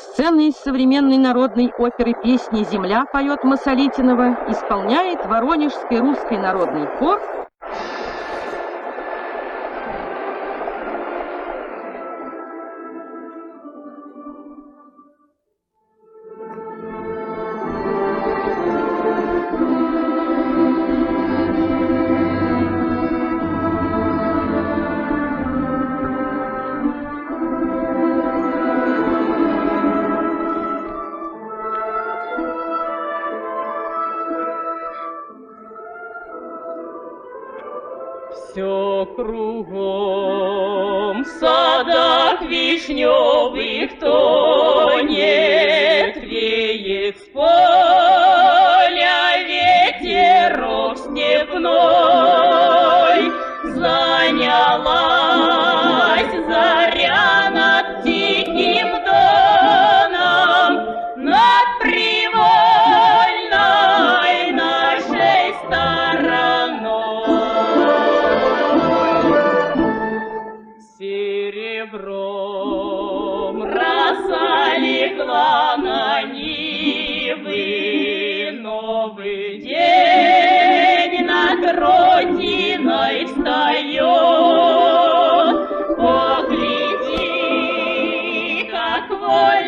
Сцены из современной народной оперы песни «Земля» поет Масолитинова, исполняет Воронежский русский народный хор. Все кругом в садах вишневых тонет, веет с поля ветерок степной. Занялась заря над тихим доном, над привольной нашей стороной. Серебром роса легла на нивы, новый день над родиной встает. Погляди, как вольно